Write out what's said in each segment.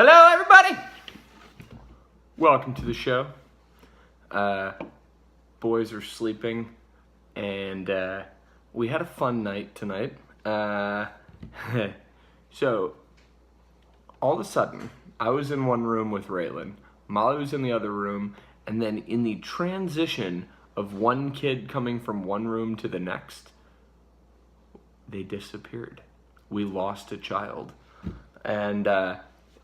Hello, everybody! Welcome to the show. Boys are sleeping, and we had a fun night tonight. So, all of a sudden, I was in one room with Raylan, Molly was in the other room, and then in the transition of one kid coming from one room to the next, they disappeared. We lost a child. And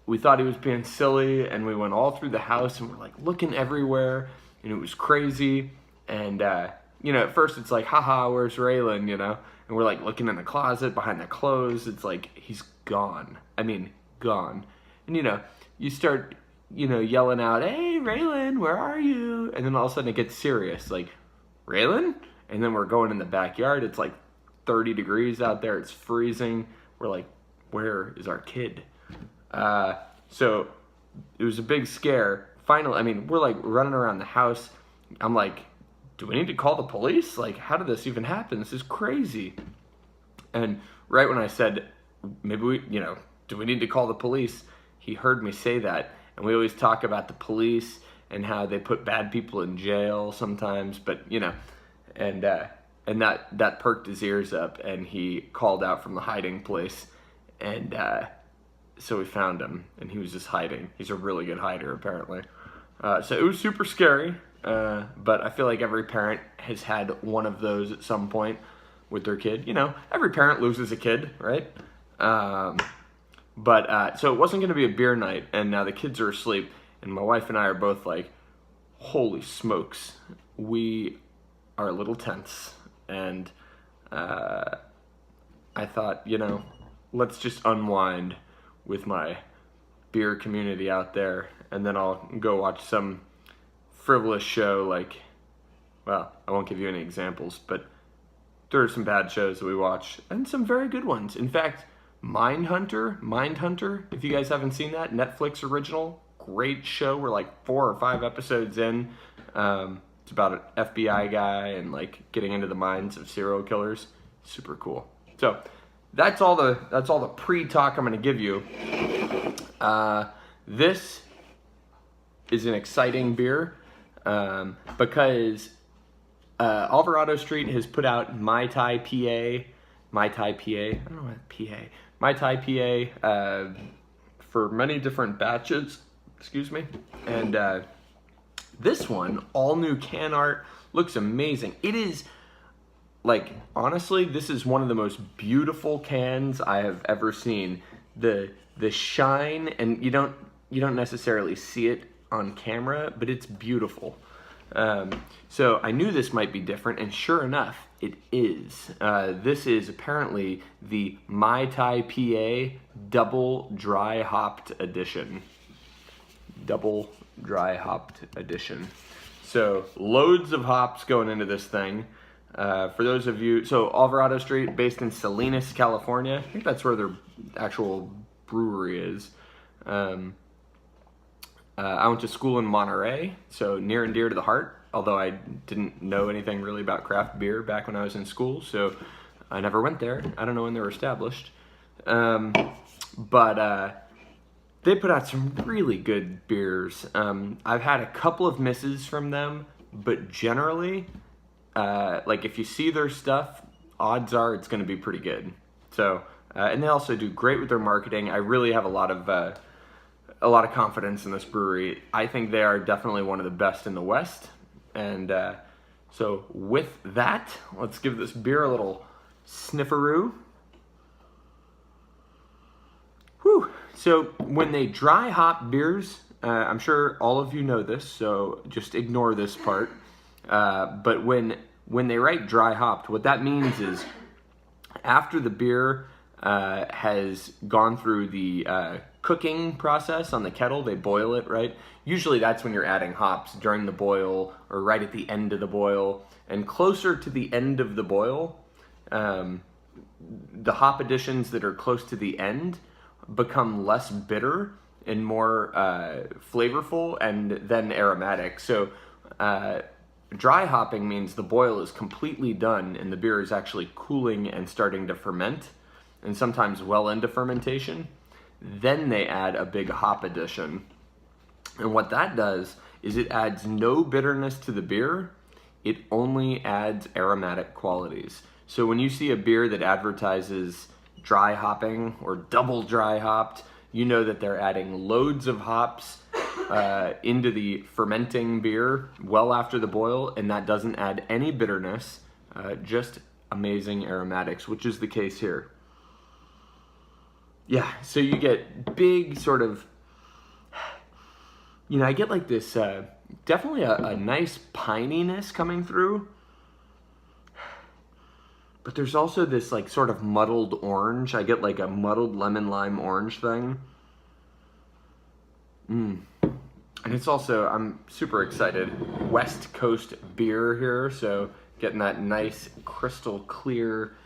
we thought he was being silly, and we went all through the house, and we're like looking everywhere, and it was crazy. And at first it's like, haha, where's Raylan, and we're like looking in the closet behind the clothes. It's like, he's gone. I mean, gone. And you start yelling out, hey Raylan, where are you? And then all of a sudden it gets serious, like, Raylan? And then we're going in the backyard. It's like 30 degrees out there, it's freezing. We're like, where is our kid? So it was a big scare. Finally, we're like running around the house. I'm like, do we need to call the police? Like, how did this even happen? This is crazy. And right when I said, maybe do we need to call the police? He heard me say that. And we always talk about the police and how they put bad people in jail sometimes, but and that perked his ears up, and he called out from the hiding place. And so we found him, and he was just hiding. He's a really good hider, apparently. So it was super scary, but I feel like every parent has had one of those at some point with their kid. Every parent loses a kid, right? But so it wasn't going to be a beer night, and now the kids are asleep, and my wife and I are both like, holy smokes, we are a little tense. And I thought, let's just unwind with my beer community out there, and then I'll go watch some frivolous show like, well, I won't give you any examples, but there are some bad shows that we watch, and some very good ones. In fact, Mindhunter, if you guys haven't seen that, Netflix original, great show. We're like 4 or 5 episodes in. It's about an FBI guy and like getting into the minds of serial killers. Super cool. So that's all the pre-talk I'm going to give you. This is an exciting beer because Alvarado Street has put out Mai Tai PA. Mai Tai PA. I don't know what PA. Mai Tai PA for many different batches. Excuse me. And this one, all new can art, looks amazing. It is, like, honestly, this is one of the most beautiful cans I have ever seen. The shine, and you don't necessarily see it on camera, but it's beautiful. So I knew this might be different, and sure enough, it is. This is apparently the Mai Tai PA Double Dry Hopped Edition. Double Dry Hopped Edition. So loads of hops going into this thing. For those of you, so Alvarado Street, based in Salinas, California. I think that's where their actual brewery is. I went to school in Monterey, so near and dear to the heart, although I didn't know anything really about craft beer back when I was in school, so I never went there. I don't know when they were established. But they put out some really good beers. I've had a couple of misses from them, but generally, like if you see their stuff, odds are it's going to be pretty good. So, and they also do great with their marketing. I really have a lot of confidence in this brewery. I think they are definitely one of the best in the West. And so with that, let's give this beer a little snifferoo. Whew. So when they dry hop beers, I'm sure all of you know this, so just ignore this part. But when they write dry hopped, what that means is after the beer has gone through the cooking process on the kettle, they boil it, right? Usually that's when you're adding hops, during the boil or right at the end of the boil. And closer to the end of the boil, the hop additions that are close to the end become less bitter and more flavorful and then aromatic. So dry hopping means the boil is completely done and the beer is actually cooling and starting to ferment, and sometimes well into fermentation. then they add a big hop addition. And what that does is it adds no bitterness to the beer, it only adds aromatic qualities. So when you see a beer that advertises dry hopping or double dry hopped, you know that they're adding loads of hops into the fermenting beer well after the boil, and that doesn't add any bitterness, just amazing aromatics, which is the case here. Yeah, so you get big sort of, you know, I get like this, definitely a nice pininess coming through, but there's also this like sort of muddled orange. I get like a muddled lemon lime orange thing. And it's also, I'm super excited, West Coast beer here, so getting that nice crystal clear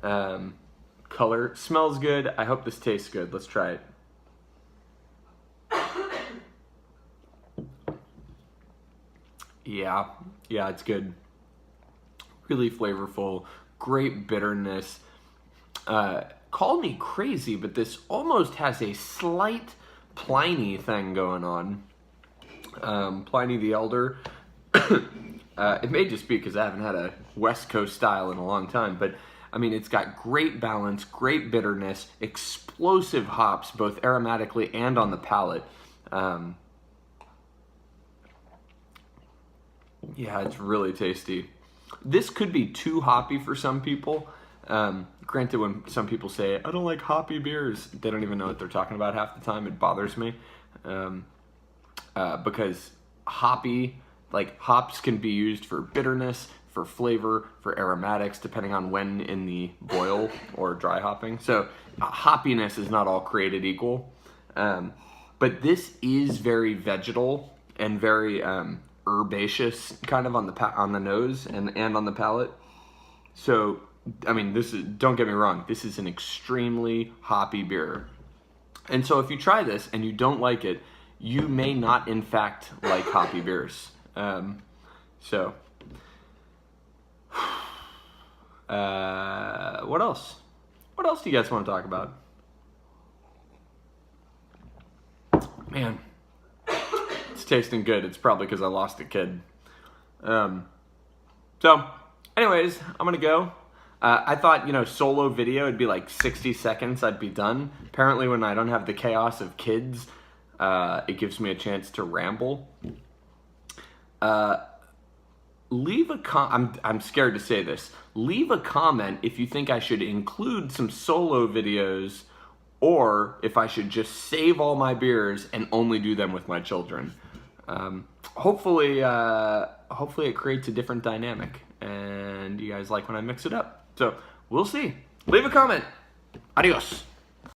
color. Smells good. I hope this tastes good. Let's try it. Yeah, it's good. Really flavorful, great bitterness. Call me crazy, but this almost has a slight Pliny thing going on. Pliny the Elder. It may just be because I haven't had a West Coast style in a long time, but I mean, it's got great balance, great bitterness, explosive hops, both aromatically and on the palate. Yeah, it's really tasty. This could be too hoppy for some people. Granted, when some people say, I don't like hoppy beers, they don't even know what they're talking about half the time. It bothers me. Because hoppy, like hops can be used for bitterness, for flavor, for aromatics, depending on when in the boil or dry hopping. So hoppiness is not all created equal. But this is very vegetal and very herbaceous kind of on the nose and on the palate. So, I mean, this is, don't get me wrong, this is an extremely hoppy beer. And so if you try this and you don't like it, you may not in fact like hoppy beers. What else? What else do you guys want to talk about? Man, it's tasting good. It's probably because I lost a kid. So, anyways, I'm gonna go. I thought, you know, solo video, it'd be like 60 seconds, I'd be done. Apparently when I don't have the chaos of kids, it gives me a chance to ramble. Leave a I'm scared to say this. Leave a comment if you think I should include some solo videos or if I should just save all my beers and only do them with my children. Hopefully it creates a different dynamic and you guys like when I mix it up. So we'll see. Leave a comment. Adios.